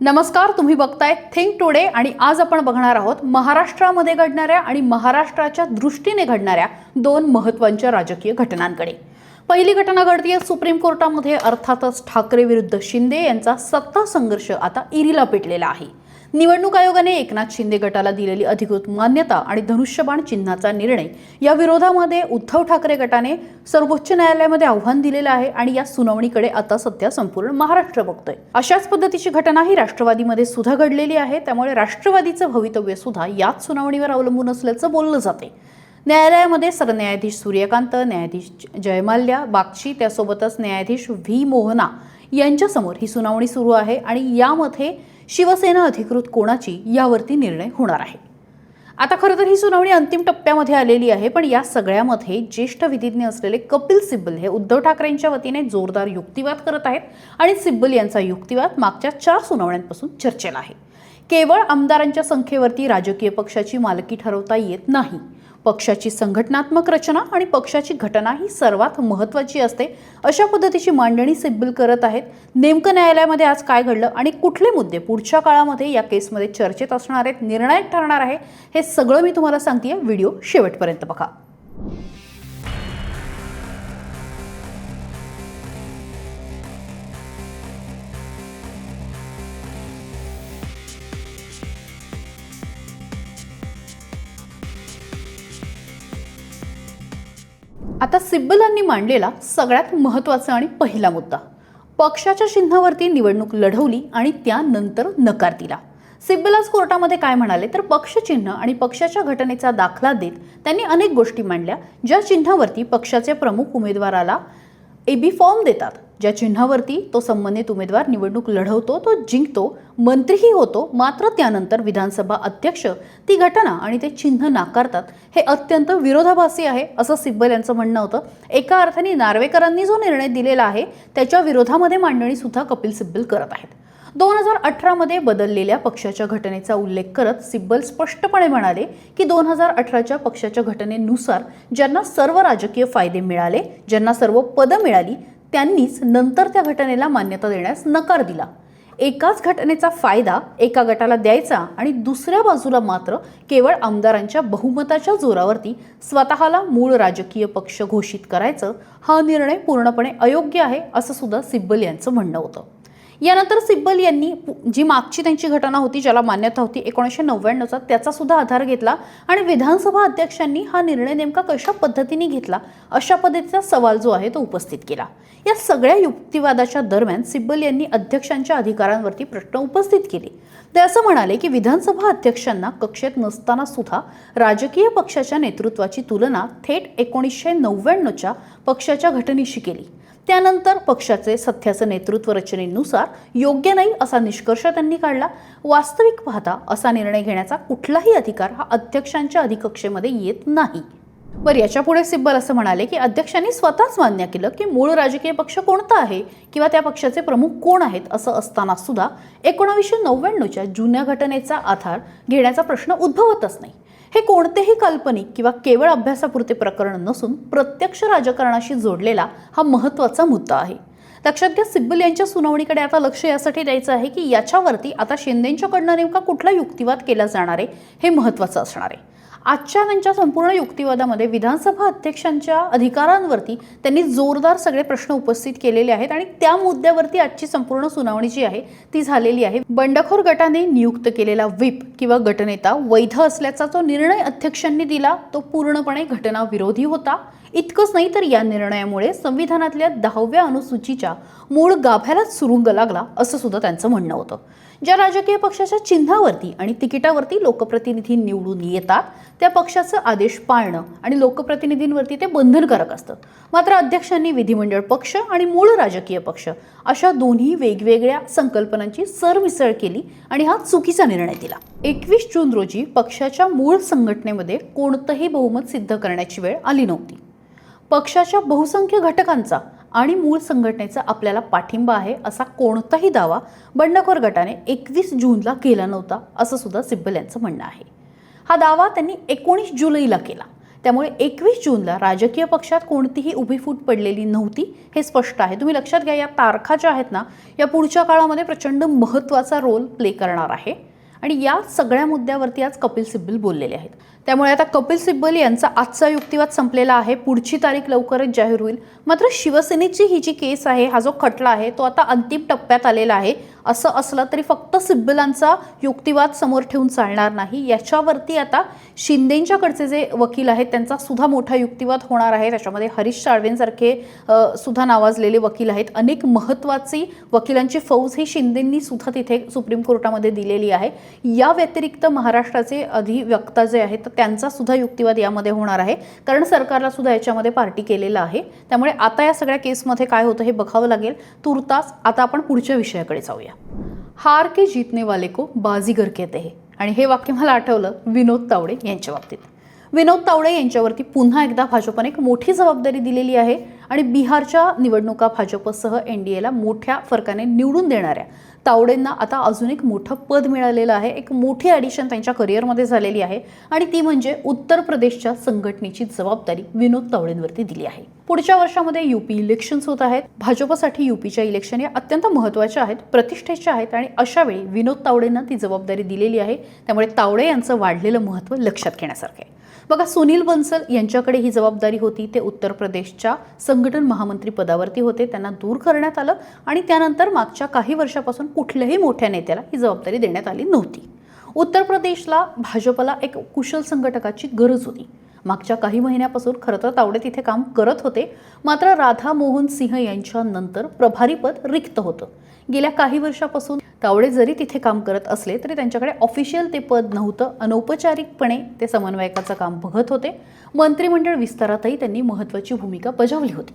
नमस्कार, तुम्ही बघताय थिंक टुडे आणि आज आपण बघणार आहोत महाराष्ट्रामध्ये घडणाऱ्या आणि महाराष्ट्राच्या दृष्टीने घडणाऱ्या दोन महत्त्वाच्या राजकीय घटनांकडे। पहिली घटना घडतीये सुप्रीम कोर्टामध्ये, अर्थातच ठाकरे विरुद्ध शिंदे यांचा सत्ता संघर्ष आता इरीला पेटलेला आहे। निवडणूक आयोगाने एकनाथ शिंदे गटाला दिलेली अधिकृत मान्यता आणि धनुष्यबाण चिन्हाचा निर्णय या विरोधामध्ये उद्धव ठाकरे गटाने सर्वोच्च न्यायालयामध्ये आव्हान दिलेलं आहे आणि या सुनावणीकडे आता सध्या संपूर्ण महाराष्ट्र बघतोय। अशाच पद्धतीची घटना ही राष्ट्रवादीमध्ये सुद्धा घडलेली आहे, त्यामुळे राष्ट्रवादीचं भवितव्य सुद्धा याच सुनावणीवर अवलंबून असल्याचं बोललं जाते। न्यायालयामध्ये सरन्यायाधीश सूर्यकांत, न्यायाधीश जयमाल्या बागची, त्यासोबतच न्यायाधीश व्ही मोहना यांच्यासमोर ही सुनावणी सुरू आहे आणि यामध्ये शिवसेना अधिकृत कोणाची यावरती निर्णय होणार आहे। आता खरं तर ही सुनावणी अंतिम टप्प्यामध्ये आलेली आहे, पण या सगळ्यामध्ये ज्येष्ठ विधिज्ञ असलेले कपिल सिब्बल हे उद्धव ठाकरेंच्या वतीने जोरदार युक्तिवाद करत आहेत आणि सिब्बल यांचा युक्तिवाद मागच्या 4 सुनावण्यांपासून चर्चेला आहे। केवळ आमदारांच्या संख्येवरती राजकीय पक्षाची मालकी ठरवता येत नाही, पक्षाची संघटनात्मक रचना आणि पक्षाची घटना ही सर्वात महत्त्वाची असते, अशा पद्धतीची मांडणी सिब्बल करत आहेत। नेमकं न्यायालयामध्ये आज काय घडलं आणि कुठले मुद्दे पुढच्या काळामध्ये या केसमध्ये चर्चेत असणार आहेत, निर्णायक ठरणार आहे, हे सगळं मी तुम्हाला सांगतेय। व्हिडिओ शेवटपर्यंत बघा। आता सिब्बलांनी मांडलेला सगळ्यात महत्त्वाचा आणि पहिला मुद्दा, पक्षाच्या चिन्हावरती निवडणूक लढवली आणि त्यानंतर नकार दिला। सिब्बल आज कोर्टामध्ये काय म्हणाले तर पक्ष चिन्ह आणि पक्षाच्या घटनेचा दाखला देत त्यांनी अनेक गोष्टी मांडल्या, ज्या चिन्हावरती पक्षाचे प्रमुख उमेदवाराला एबी फॉर्म देतात, ज्या चिन्हावरती तो संबंधित उमेदवार निवडणूक लढवतो, तो जिंकतो, मंत्रीही होतो, मात्र त्यानंतर विधानसभा अध्यक्ष ती घटना आणि ते चिन्ह नाकारतात, हे अत्यंत विरोधाभासी आहे, असं सिब्बल यांचं म्हणणं होतं। एका अर्थाने नार्वेकरांनी जो निर्णय दिलेला आहे त्याच्या विरोधामध्ये मांडणी सुद्धा कपिल सिब्बल करत आहेत। 2018 मध्ये बदललेल्या पक्षाच्या घटनेचा उल्लेख करत सिब्बल स्पष्टपणे म्हणाले की 2018च्या पक्षाच्या घटनेनुसार ज्यांना सर्व राजकीय फायदे मिळाले, ज्यांना सर्व पदं मिळाली, त्यांनीच नंतर त्या घटनेला मान्यता देण्यास नकार दिला। एकाच घटनेचा फायदा एका गटाला द्यायचा आणि दुसऱ्या बाजूला मात्र केवळ आमदारांच्या बहुमताच्या जोरावरती स्वतःला मूळ राजकीय पक्ष घोषित करायचं, हा निर्णय पूर्णपणे अयोग्य आहे, असं सुद्धा सिब्बल यांचं म्हणणं होतं। यानंतर सिब्बल यांनी जी मागची त्यांची घटना होती, ज्याला मान्यता होती 1999चा, त्याचा सुद्धा आधार घेतला आणि विधानसभा अध्यक्षांनी हा निर्णय नेमका कशा पद्धतीने घेतला, अशा पद्धतीचा सवाल जो आहे तो उपस्थित केला। या सगळ्या युक्तिवादाच्या दरम्यान सिब्बल यांनी अध्यक्षांच्या अधिकारांवरती प्रश्न उपस्थित केले। ते असं म्हणाले की विधानसभा अध्यक्षांना कक्षेत नसताना सुद्धा राजकीय पक्षाच्या नेतृत्वाची तुलना थेट 1999च्या पक्षाच्या घटनेशी केली। त्यानंतर पक्षाचे सध्याचं नेतृत्व रचनेनुसार योग्य नाही असा निष्कर्ष त्यांनी काढला। वास्तविक पाहता असा निर्णय घेण्याचा कुठलाही अधिकार हा अध्यक्षांच्या अधिकक्षेमध्ये येत नाही। बरं, याच्या पुढे सिब्बल असं म्हणाले की अध्यक्षांनी स्वतःच मान्य केलं की मूळ राजकीय पक्ष कोणता आहे किंवा त्या पक्षाचे प्रमुख कोण आहेत, असं असताना सुद्धा 1999च्या जुन्या घटनेचा आधार घेण्याचा प्रश्न उद्भवतच नाही। हे कोणतेही काल्पनिक किंवा केवळ अभ्यासापुरते प्रकरण नसून प्रत्यक्ष राजकारणाशी जोडलेला हा महत्त्वाचा मुद्दा आहे। लक्षात घ्या, सिब्बल यांच्या सुनावणीकडे आता लक्ष यासाठी द्यायचं आहे की याच्यावरती आता शिंदेंच्याकडनं नेमका कुठला युक्तिवाद केला जाणार आहे, हे महत्त्वाचं असणार आहे। आजच्या त्यांच्या संपूर्ण युक्तिवादामध्ये विधानसभा अध्यक्षांच्या अधिकारांवरती त्यांनी जोरदार सगळे प्रश्न उपस्थित केलेले आहेत आणि त्या मुद्द्यावरती आजची संपूर्ण सुनावणी जी आहे ती झालेली आहे। बंडखोर गटाने नियुक्त केलेला व्हिप किंवा गटनेता वैध असल्याचा जो निर्णय अध्यक्षांनी दिला तो पूर्णपणे घटनाविरोधी होता। इतकंच नाही तर या निर्णयामुळे संविधानातल्या 10व्या अनुसूचीच्या मूळ गाभ्यालाच सुरुंग लागला, असं सुद्धा त्यांचं म्हणणं होतं। ज्या राजकीय पक्षाच्या चिन्हावरती आणि तिकिटावरती लोकप्रतिनिधी निवडून येतात त्या पक्षाचं आदेश पाळणं आणि लोकप्रतिनिधींवरती ते बंधनकारक असतं, मात्र अध्यक्षांनी विधिमंडळ पक्ष आणि मूळ राजकीय पक्ष अशा दोन्ही वेगवेगळ्या संकल्पनांची सरमिसळ केली आणि हा चुकीचा निर्णय दिला। 21 जून रोजी पक्षाच्या मूळ संघटनेमध्ये कोणतंही बहुमत सिद्ध करण्याची वेळ आली नव्हती। पक्षाच्या बहुसंख्य घटकांचा आणि मूळ संघटनेचा आपल्याला पाठिंबा आहे असा कोणताही दावा बंडखोर गटाने 21 जूनला केला नव्हता, असं सुद्धा सिब्बल यांचं म्हणणं आहे। हा दावा त्यांनी 19 जुलैला केला। त्यामुळे 21 जूनला राजकीय पक्षात कोणतीही उभी फूट पडलेली नव्हती हे स्पष्ट आहे. तुम्ही लक्षात घ्या, या तारखा ज्या आहेत ना, या पुढच्या काळामध्ये प्रचंड महत्त्वाचा रोल प्ले करणार आहे आणि या सगळ्या मुद्द्यावरती आज कपिल सिब्बल बोललेले आहेत. त्यामुळे आता कपिल सिब्बल यांचा आजचा युक्तिवाद संपलेला आहे. पुढची तारीख लवकरच जाहीर होईल. मात्र शिवसेनेची ही जी केस आहे, हा जो खटला आहे, तो आता अंतिम टप्प्यात आलेला आहे. असं असलं तरी फक्त सिब्बलांचा युक्तिवाद समोर ठेवून चालणार नाही. याच्यावरती आता शिंदेंच्याकडचे जे वकील आहेत त्यांचा सुद्धा मोठा युक्तिवाद होणार आहे. त्याच्यामध्ये हरीश साळवेंसारखे सुद्धा नावाजलेले वकील आहेत. अनेक महत्त्वाची वकिलांची फौज ही शिंदेंनी सुद्धा तिथे सुप्रीम कोर्टामध्ये दिलेली आहे. या व्यतिरिक्त महाराष्ट्राचे अधिवक्ता जे आहेत त्यांचा सुद्धा युक्तिवाद यामध्ये होणार आहे, कारण सरकारला सुद्धा याच्यामध्ये पार्टी केलेला आहे. त्यामुळे आता या सगळ्या केसमध्ये काय होतं हे बघावं लागेल. तुर्तास आता आपण पुढच्या विषयाकडे जाऊया. हार के जीतने वाले को बाजीगर कहते हैं. आणि हे वाक्य मला आठवलं विनोद तावडे यांच्या बाबतीत. विनोद तावडे यांच्यावरती पुन्हा एकदा भाजपने एक मोठी जबाबदारी दिलेली आहे आणि बिहारच्या निवडणुका भाजपसह एनडीएला मोठ्या फरकाने निवडून देणाऱ्या तावडेंना आता अजून एक मोठं पद मिळालेलं आहे. एक मोठी ॲडिशन त्यांच्या करिअरमध्ये झालेली आहे आणि ती म्हणजे उत्तर प्रदेशच्या संघटनेची जबाबदारी विनोद तावडेंवरती दिली आहे. पुढच्या वर्षामध्ये यूपी इलेक्शन्स होत आहेत. भाजपसाठी यूपीच्या इलेक्शन या अत्यंत महत्त्वाच्या आहेत, प्रतिष्ठेच्या आहेत आणि अशा वेळी विनोद तावडेंना ती जबाबदारी दिलेली आहे. त्यामुळे तावडे यांचं वाढलेलं महत्त्व लक्षात घेण्यासारखं आहे. बघा, सुनील बन्सल यांच्याकडे ही जबाबदारी होती. ते उत्तर प्रदेशच्या संघटन महामंत्री पदावरती होते. त्यांना दूर करण्यात आलं आणि त्यानंतर मागच्या काही वर्षापासून कुठल्याही मोठ्या नेत्याला ही जबाबदारी देण्यात आली नव्हती. उत्तर प्रदेशला भाजपला एक कुशल संघटकाची गरज होती. मागच्या काही महिन्यापासून खरं तर तावडे तिथे काम करत होते. मात्र राधा मोहन सिंह यांच्यानंतर प्रभारीपद रिक्त होतं. गेल्या काही वर्षापासून तावडे जरी तिथे काम करत असले तरी त्यांच्याकडे ऑफिशियल ते पद नव्हतं. अनौपचारिकपणे ते समन्वयकाचं काम बघत होते. मंत्रिमंडळ विस्तारातही त्यांनी महत्त्वाची भूमिका बजावली होती.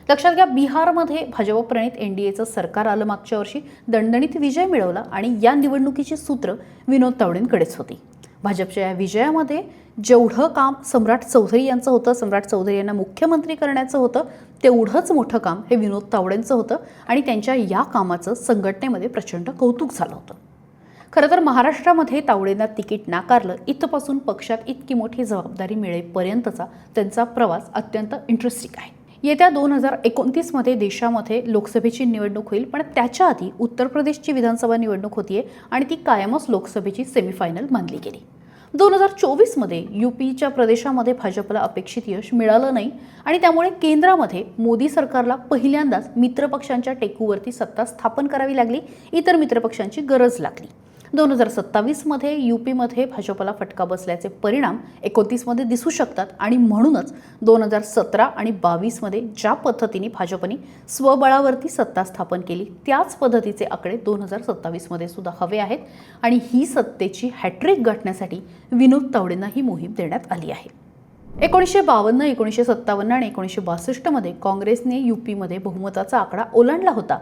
लक्षात घ्या, बिहारमध्ये भाजप प्रणित एनडीएचं सरकार आलं मागच्या वर्षी. दणदणीत विजय मिळवला आणि या निवडणुकीची सूत्र विनोद तावडेंकडेच होती. भाजपच्या या विजयामध्ये जेवढं काम सम्राट चौधरी यांचं होतं, सम्राट चौधरी यांना मुख्यमंत्री करण्याचं होतं, तेवढंच मोठं काम हे विनोद तावडेंचं होतं आणि त्यांच्या या कामाचं संघटनेमध्ये प्रचंड कौतुक झालं होतं. खरं तर महाराष्ट्रामध्ये तावडेंना तिकीट नाकारलं, इथपासून पक्षात इतकी मोठी जबाबदारी मिळेपर्यंतचा त्यांचा प्रवास अत्यंत इंटरेस्टिंग आहे. येत्या 2029मध्ये देशामध्ये लोकसभेची निवडणूक होईल, पण त्याच्या आधी उत्तर प्रदेशची विधानसभा निवडणूक होतीये आणि ती कायमच लोकसभेची सेमीफायनल मानली गेली. 2024मध्ये यूपीच्या प्रदेशामध्ये भाजपला अपेक्षित यश मिळालं नाही आणि त्यामुळे केंद्रामध्ये मोदी सरकारला पहिल्यांदाच मित्रपक्षांच्या टेकूवरती सत्ता स्थापन करावी लागली. इतर मित्रपक्षांची गरज लागली. 2027मध्ये यूपीमध्ये भाजपला फटका बसल्याचे परिणाम 29मध्ये दिसू शकतात आणि म्हणूनच 2017 आणि 22मध्ये ज्या पद्धतीने भाजपने स्वबळावरती सत्ता स्थापन केली त्याच पद्धतीचे आकडे 2027मध्ये सुद्धा हवे आहेत आणि ही सत्तेची हॅट्रिक गाठण्यासाठी विनोद तावडेंना ही मोहीम देण्यात आली आहे. 1952, 1957 आणि 1962मध्ये काँग्रेसने यूपीमध्ये बहुमताचा आकडा ओलांडला होता.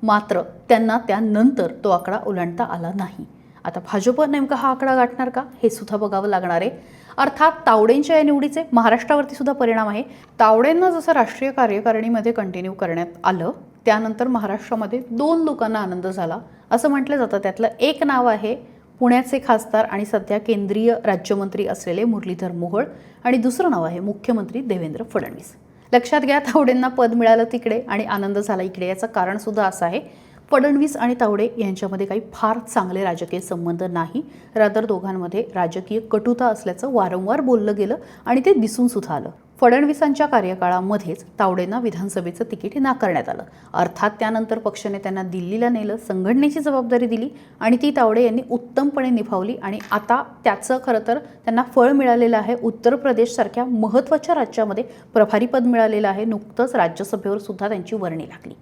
मात्र त्यांना त्यानंतर तो आकडा ओलांडता आला नाही. आता भाजप नेमका हा आकडा गाठणार का हे सुद्धा बघावं लागणार आहे. अर्थात तावडेंच्या या निवडीचे महाराष्ट्रावरती सुद्धा परिणाम आहे. तावडेंना जसं राष्ट्रीय कार्यकारिणीमध्ये कंटिन्यू करण्यात आलं त्यानंतर महाराष्ट्रामध्ये 2 लोकांना आनंद झाला असं म्हटलं जातं. त्यातलं एक नाव आहे पुण्याचे खासदार आणि सध्या केंद्रीय राज्यमंत्री असलेले मुरलीधर मोहोळ आणि दुसरं नाव आहे मुख्यमंत्री देवेंद्र फडणवीस. लक्षात घ्या, तावडेंना पद मिळालं तिकडे आणि आनंद झाला इकडे. याचं कारण सुद्धा असं आहे, फडणवीस आणि तावडे यांच्यामध्ये काही फार चांगले राजकीय संबंध नाही. रादर दोघांमध्ये राजकीय कटुता असल्याचं वारंवार बोललं गेलं आणि ते दिसून सुद्धा आलं. फडणवीसांच्या कार्यकाळामध्येच तावडेंना विधानसभेचं तिकीट नाकारण्यात आलं. अर्थात त्यानंतर पक्षाने त्यांना दिल्लीला नेलं, संघटनेची जबाबदारी दिली आणि ती तावडे यांनी उत्तमपणे निभावली आणि आता त्याचं खरं तर त्यांना फळ मिळालेलं आहे. उत्तर प्रदेशसारख्या महत्त्वाच्या राज्यामध्ये प्रभारीपद मिळालेलं आहे. नुकतंच राज्यसभेवर सुद्धा त्यांची वर्णी लागली.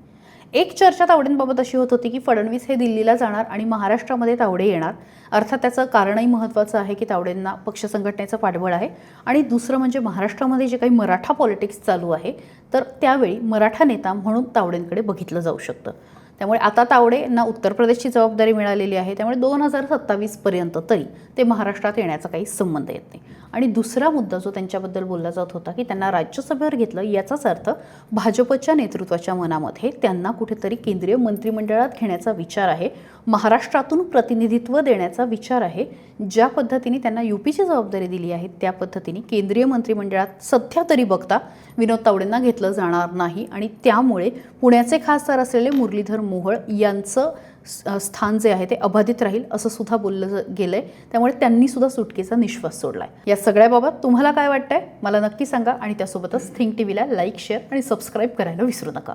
एक चर्चा तावडेंबाबत अशी होत होती की फडणवीस हे दिल्लीला जाणार आणि महाराष्ट्रामध्ये तावडे येणार. अर्थात त्याचं कारणही महत्त्वाचं आहे की तावडेंना पक्ष संघटनेचं पाठबळ आहे आणि दुसरं म्हणजे महाराष्ट्रामध्ये जे काही मराठा पॉलिटिक्स चालू आहे तर त्यावेळी मराठा नेता म्हणून तावडेंकडे बघितलं जाऊ शकतं. त्यामुळे आता तावडेंना उत्तर प्रदेशची जबाबदारी मिळालेली आहे. त्यामुळे 2027पर्यंत तरी ते महाराष्ट्रात येण्याचा काही संबंध येत नाही. आणि दुसरा मुद्दा जो त्यांच्याबद्दल बोलला जात होता की त्यांना राज्यसभेवर घेतलं, याचाच अर्थ भाजपच्या नेतृत्वाच्या मनामध्ये त्यांना कुठेतरी केंद्रीय मंत्रिमंडळात घेण्याचा विचार आहे, महाराष्ट्रातून प्रतिनिधित्व देण्याचा विचार आहे, ज्या पद्धतीने त्यांना यूपीची जबाबदारी दिली आहे त्या पद्धतीने केंद्रीय मंत्रिमंडळात सध्या तरी बघता विनोद तावडेंना घेतलं जाणार नाही आणि त्यामुळे पुण्याचे खासदार असलेले मुरलीधर मोहोळ यांचं स्थान जे आहे ते अबाधित राहील असं सुद्धा बोललं गेलंय. त्यामुळे त्यांनी सुद्धा सुटकेचा निश्वास सोडलाय. या सगळ्याबाबत तुम्हाला काय वाटतंय मला नक्की सांगा आणि त्यासोबतच थिंक टीव्हीला लाईक, शेअर आणि सबस्क्राईब करायला विसरू नका.